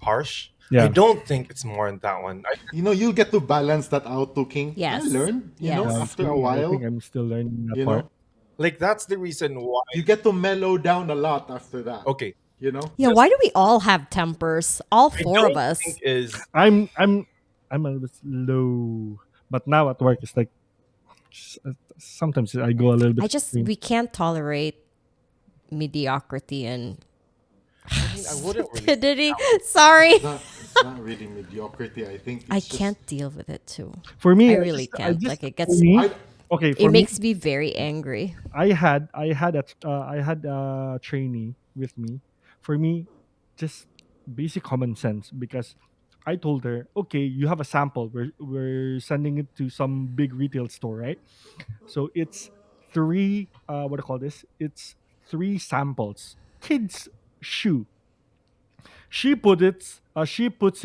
harsh. I yeah, don't think it's more than that one. you'll get to balance that out to King. You'll yes. learn. I Yes. After a think I think while, I'm still learning that you part. know, Like that's the reason why. you get to mellow down a lot after that. Okay, You know, Yeah, just why do we all have tempers? All I four of don't think us. is I'm a little bit low, but now at work it's like sometimes I go a little bit I just extreme. we can't tolerate mediocrity and I mean I wouldn't really say stupidity. that one. Sorry. it's not really mediocrity. I think I it's just can't deal with it too. For I me, really I can't. just Like it for gets me, I okay, it for me, makes me very angry. I had a trainee with me. For me, just basic common sense because I told her, okay, you have a sample. We're sending it to some big retail store, right? So it's three. What do you call this? It's three samples. Kids shoe. She puts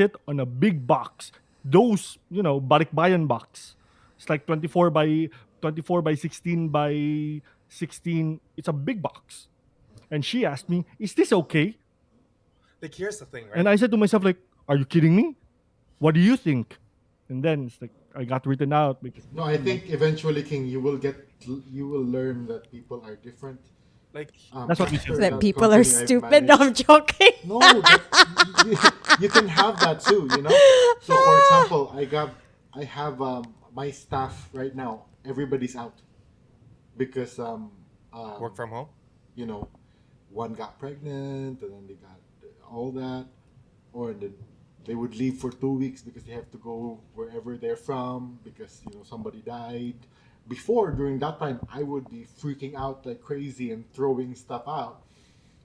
it on a big box. Those, balikbayan box. It's like 24 by 16 by 16. It's a big box. And she asked me, "Is this okay?" Like here's the thing, And right? I said to myself, like, "Are you kidding me? What do you think?" And then it's like, I got written out because No, I think eventually, King, you will learn that people are different. Like that's what we After said. That that people are company I've stupid. No, managed, I'm joking. no, that you can have that too. So for example, I have my staff right now. Everybody's out because work um, from home. you know, one got pregnant and then they got all that, or they would leave for 2 weeks because they have to go wherever they're from because somebody died. Before, during that time, I would be freaking out like crazy and throwing stuff out.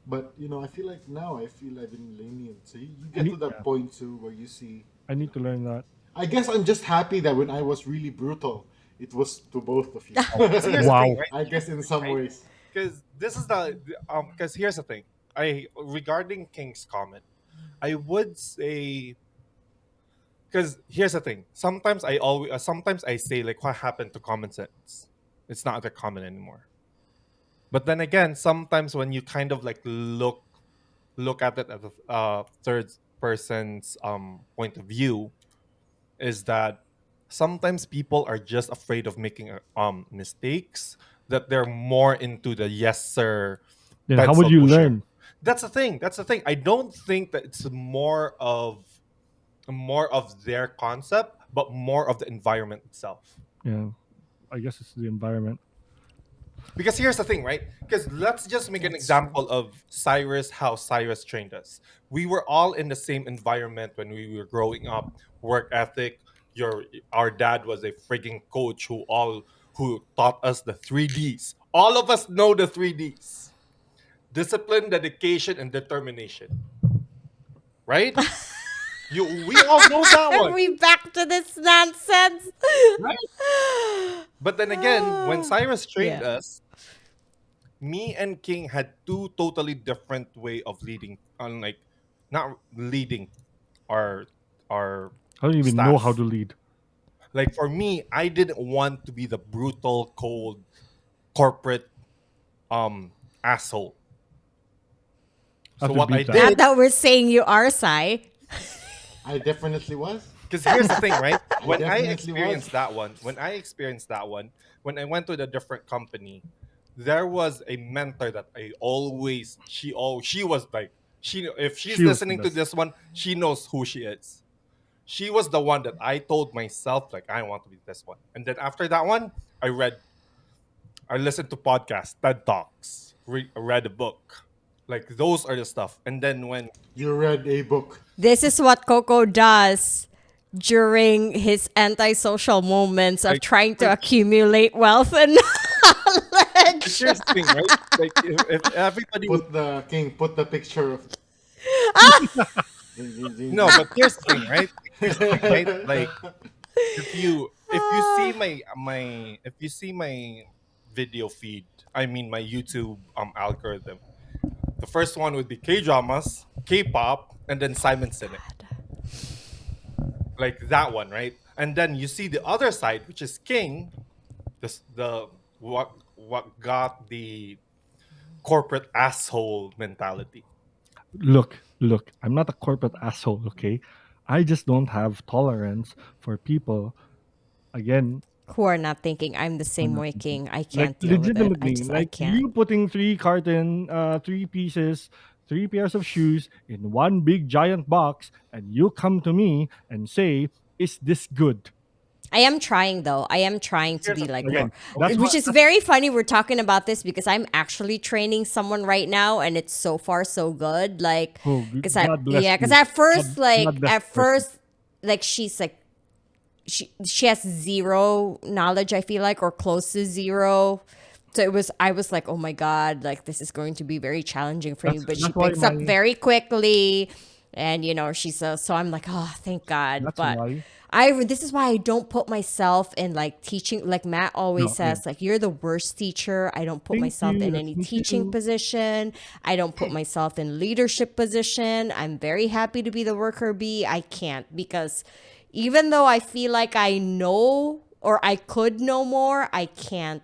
But I feel like now I feel I've been lenient. So you I get to need, that yeah, point too where you see, I need to learn that. I guess I'm just happy that when I was really brutal, it was to both of you. Because here's the thing, Wow. right? I guess in some Right? ways. Because this is because here's the thing. I regarding King's comment, I would say, because here's the thing. Sometimes I say like, what happened to common sense? It's not that common anymore. But then again, sometimes when you kind of like look at it as a third person's point of view, is that sometimes people are just afraid of making mistakes, that they're more into the yes sir Then how would pencil you pusher. learn? That's the thing. I don't think that it's more of their concept, but more of the environment itself. Yeah, I guess it's the environment. Because here's the thing, right? Because let's just make an That's true. example of Cyrus, how Cyrus trained us. We were all in the same environment when we were growing up. Work ethic. Our dad was a frigging coach who taught us the 3Ds. All of us know the 3Ds. Discipline, dedication, and determination. Right? We all know that Are one. we back to this nonsense? Right? But then again, when Cyrus trained Yeah. us, me and King had two totally different way of leading, unlike not leading our our I don't even know how staff. to lead. Like for me, I didn't want to be the brutal, cold corporate um asshole. I have So to what I beat that. Not did, that we're saying you are, Sai. I definitely was. because here's the thing, right? I When I definitely was. experienced that one, when I went to the different company, there was a mentor that she was like, if she's She was the listening to best. this one, she knows who she is. She was the one that I told myself like I want to be this one. And then after that one, I listened to podcasts, TED Talks, read a book. Like those are the stuff. And then when You read a book. This is what Coco does during his antisocial moments of like, trying to like, accumulate wealth and knowledge. here's the thing, right? Like if everybody would, Put the picture of. no, but here's the thing, right? Here's the thing, right? Like if you see my video feed, I mean my YouTube algorithm. The first one would be K dramas, K pop, and then Simon Sinek. Like that one, right? And then you see the other side, which is King, the what got the corporate asshole mentality. Look, I'm not a corporate asshole, okay? I just don't have tolerance for people, again, Who are not thinking I'm the who are same not way, thinking. King. I Like can't deal with it. legitimately, I like can't. you putting three pieces, three pairs of shoes in one big giant box, and you come to me and say, "Is this good?" I am trying though. I am trying to Here's be the like okay, more, Again, that's okay. which what is very funny. We're talking about this because I'm actually training someone right now, and it's so far so good. Like, oh, because God bless because you. at first, God bless at the person. first, she's like, she has zero knowledge. I feel like, or close to zero. So I was like, oh my God, like this is going to be very challenging for me. But she That's why picks up my very quickly. And, she's so I'm like, oh, thank God. that's But why this is why I don't put myself in like teaching. Like Matt always no, yeah. says, like, you're the worst teacher. I don't put Thank myself you. in That's any me teaching too. position. I don't put myself in leadership position. I'm very happy to be the worker bee. I can't because even though I feel like I know or I could know more, I can't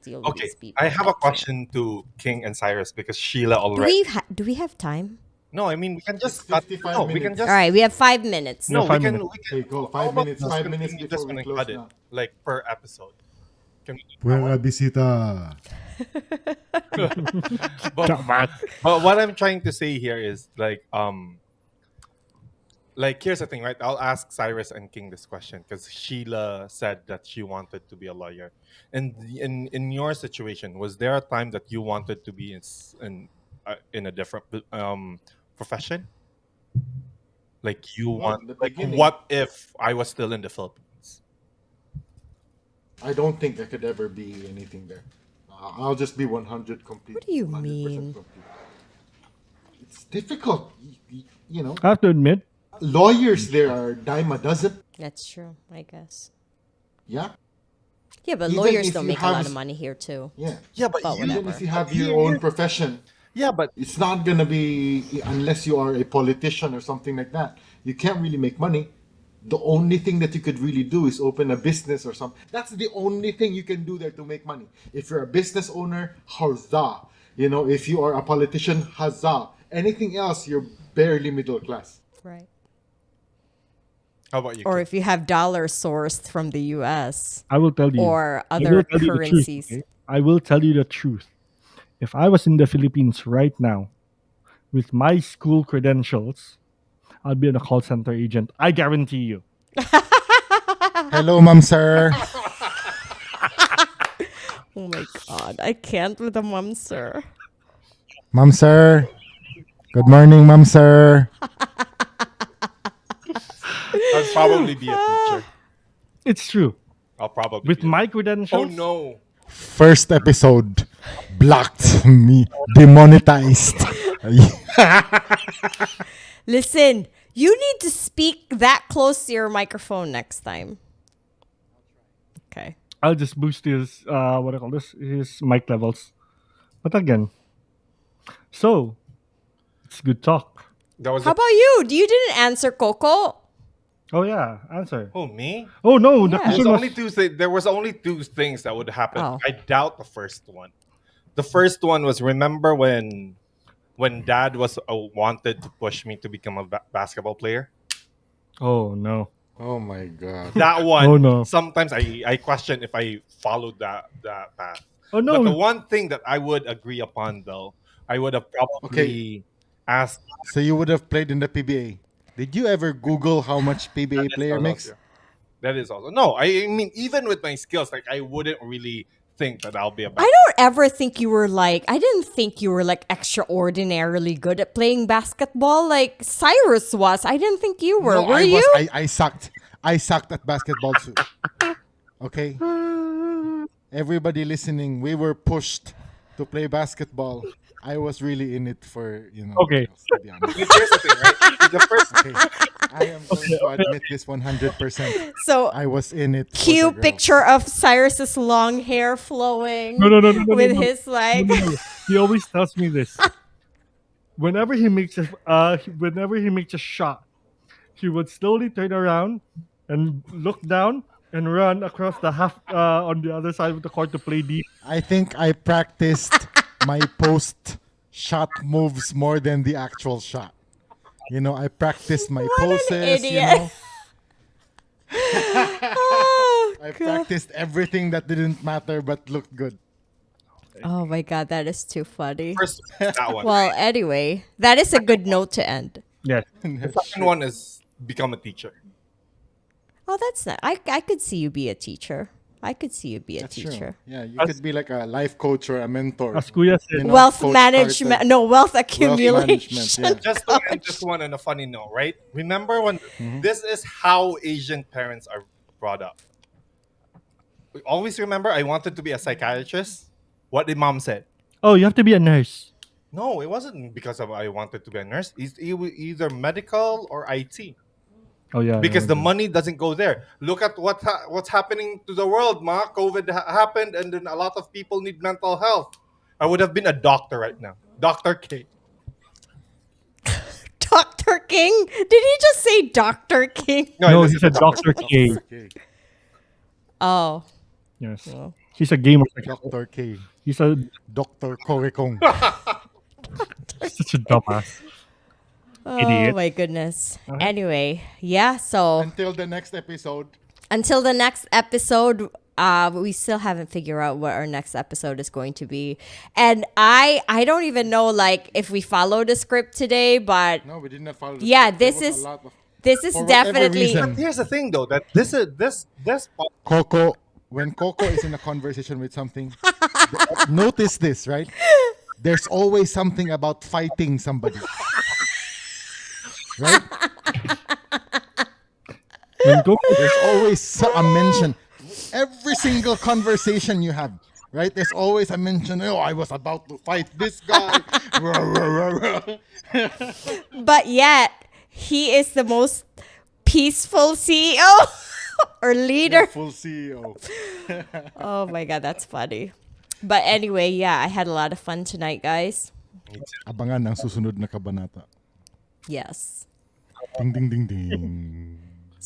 deal with Okay, these I people. have I a can't. question to King and Cyrus because Sheila already. Do we have time? No, I mean we can It's just cut. 55 No, we can minutes. All just. right, we have 5 minutes. Yeah, No, we 5 can. minutes. We can. Okay, go. How Five about minutes. just 5 minutes continue before this we one and close cut it now. like per episode? Can we do that Puera one? bisita. But Come on. but what I'm trying to say here is like here's the thing, right? I'll ask Cyrus and King this question because Sheila said that she wanted to be a lawyer. And in your situation, was there a time that you wanted to be in a different profession? Like you Well, want in the like beginning, what if I was still in the Philippines? I don't think I could ever be anything there. I'll just be 100 complete. What do you 100% mean? complete. It's difficult. You know, I have to admit, lawyers there are dime a dozen. That's true, I guess. Yeah, Yeah, but Even lawyers if don't you make a lot have- of money here too. yeah. Yeah, but But you whatever. Even if you have your own profession, yeah, but it's not gonna be unless you are a politician or something like that. You can't really make money. The only thing that you could really do is open a business or something. That's the only thing you can do there to make money. If you're a business owner, huzzah. You know, if you are a politician, huzzah. Anything else, you're barely middle class. Right. how about you? Or King? if you have dollars sourced from the US I will tell you. or I other will tell you the truth, currencies. okay? I will tell you the truth. If I was in the Philippines right now with my school credentials, I'd be a call center agent. I guarantee you. Hello, ma'am, sir. Oh my god, I can't with a mom, sir. Ma'am, sir. Good morning, ma'am, sir. I'd probably be a teacher. It's true. I'll probably With be a- my Oh credentials, no. First episode. Blocked me. Demonetized. Listen, you need to speak that close to your microphone next time. Okay. I'll just boost his what I call this, his mic levels. But again, so it's good talk. That was How about you? You didn't answer Coco. Oh yeah, answer. Oh me? Oh no, the Yeah. question There was only two things that would happen. Oh. I doubt the first one. The first one was, remember when Dad was wanted to push me to become a basketball player. Oh no. Oh my god. That one. Oh, no. Sometimes I question if I followed that path. Oh But the no. one thing that I would agree upon, though, I would have probably asked. So you would have played in the PBA. Did you ever Google how much PBA player makes? That is also no. I mean, even with my skills, like I wouldn't really think that I'll be a I don't ever think you were like, I didn't think you were like extraordinarily good at playing basketball like Cyrus was. I didn't think you were. No, Were you? I sucked. I sucked at basketball too. Okay. Everybody listening, we were pushed to play basketball. I was really in it for, Okay. to be honest. Here's the thing, right? The first Okay. I am going to admit this 100%. So I was in it. for cue the girls. picture of Cyrus's long hair flowing No. with no. his like No. He always tells me this. Whenever he makes a shot, he would slowly turn around and look down and run across the half on the other side of the court to play deep. I think I practiced my post shot moves more than the actual shot. I practiced my What an poses, idiot. Oh, I God. practiced everything that didn't matter but looked good. Oh my god, that is too funny. first that one. Well, anyway, that is a good note to end. Yes. The second one is become a teacher. Oh, that's not. I could see you be a teacher. I could see you be a That's teacher. true. Yeah, you could be like a life coach or a mentor. As Kuya said, Wealth Coach management, Carter. no, wealth Wealth accumulation. management, yeah. Just to end this one on a funny note, right? Remember when this is how Asian parents are brought up. We always remember I wanted to be a psychiatrist. What did mom said? oh, you have to be a nurse. No, it wasn't because of I wanted to be a nurse. It's either medical or IT. Oh yeah. Because yeah, the yeah. money doesn't go there. Look at what's happening to the world, ma. COVID happened, and then a lot of people need mental health. I would have been a doctor right now, Dr. K. Dr. King? Did he just say Dr. King? No, this he is said a Dr. K. Okay. Oh. Yes. Well. He's a gamer. Dr. K. He's a Dr. Korekong. such a dumbass. Oh my goodness. Anyway, yeah, so Until the next episode. until the next episode, we still haven't figured out what our next episode is going to be. And I don't even know like if we follow the script today, but No, we did not follow the yeah, script. There this was a is lot of- this is for whatever definitely reason. Here's the thing, though, that this Coco, when Coco is in a conversation with something, notice this, right? There's always something about fighting somebody. Right? When Coco, There's always a mention. Every single conversation you have, right? There's always a mention. Oh, I was about to fight this guy. but yet he is the most peaceful CEO or leader. Full CEO. Oh my god, that's funny. But anyway, yeah, I had a lot of fun tonight, guys. Abangan ang susunod na kabanata. Yes. Ding ding ding ding.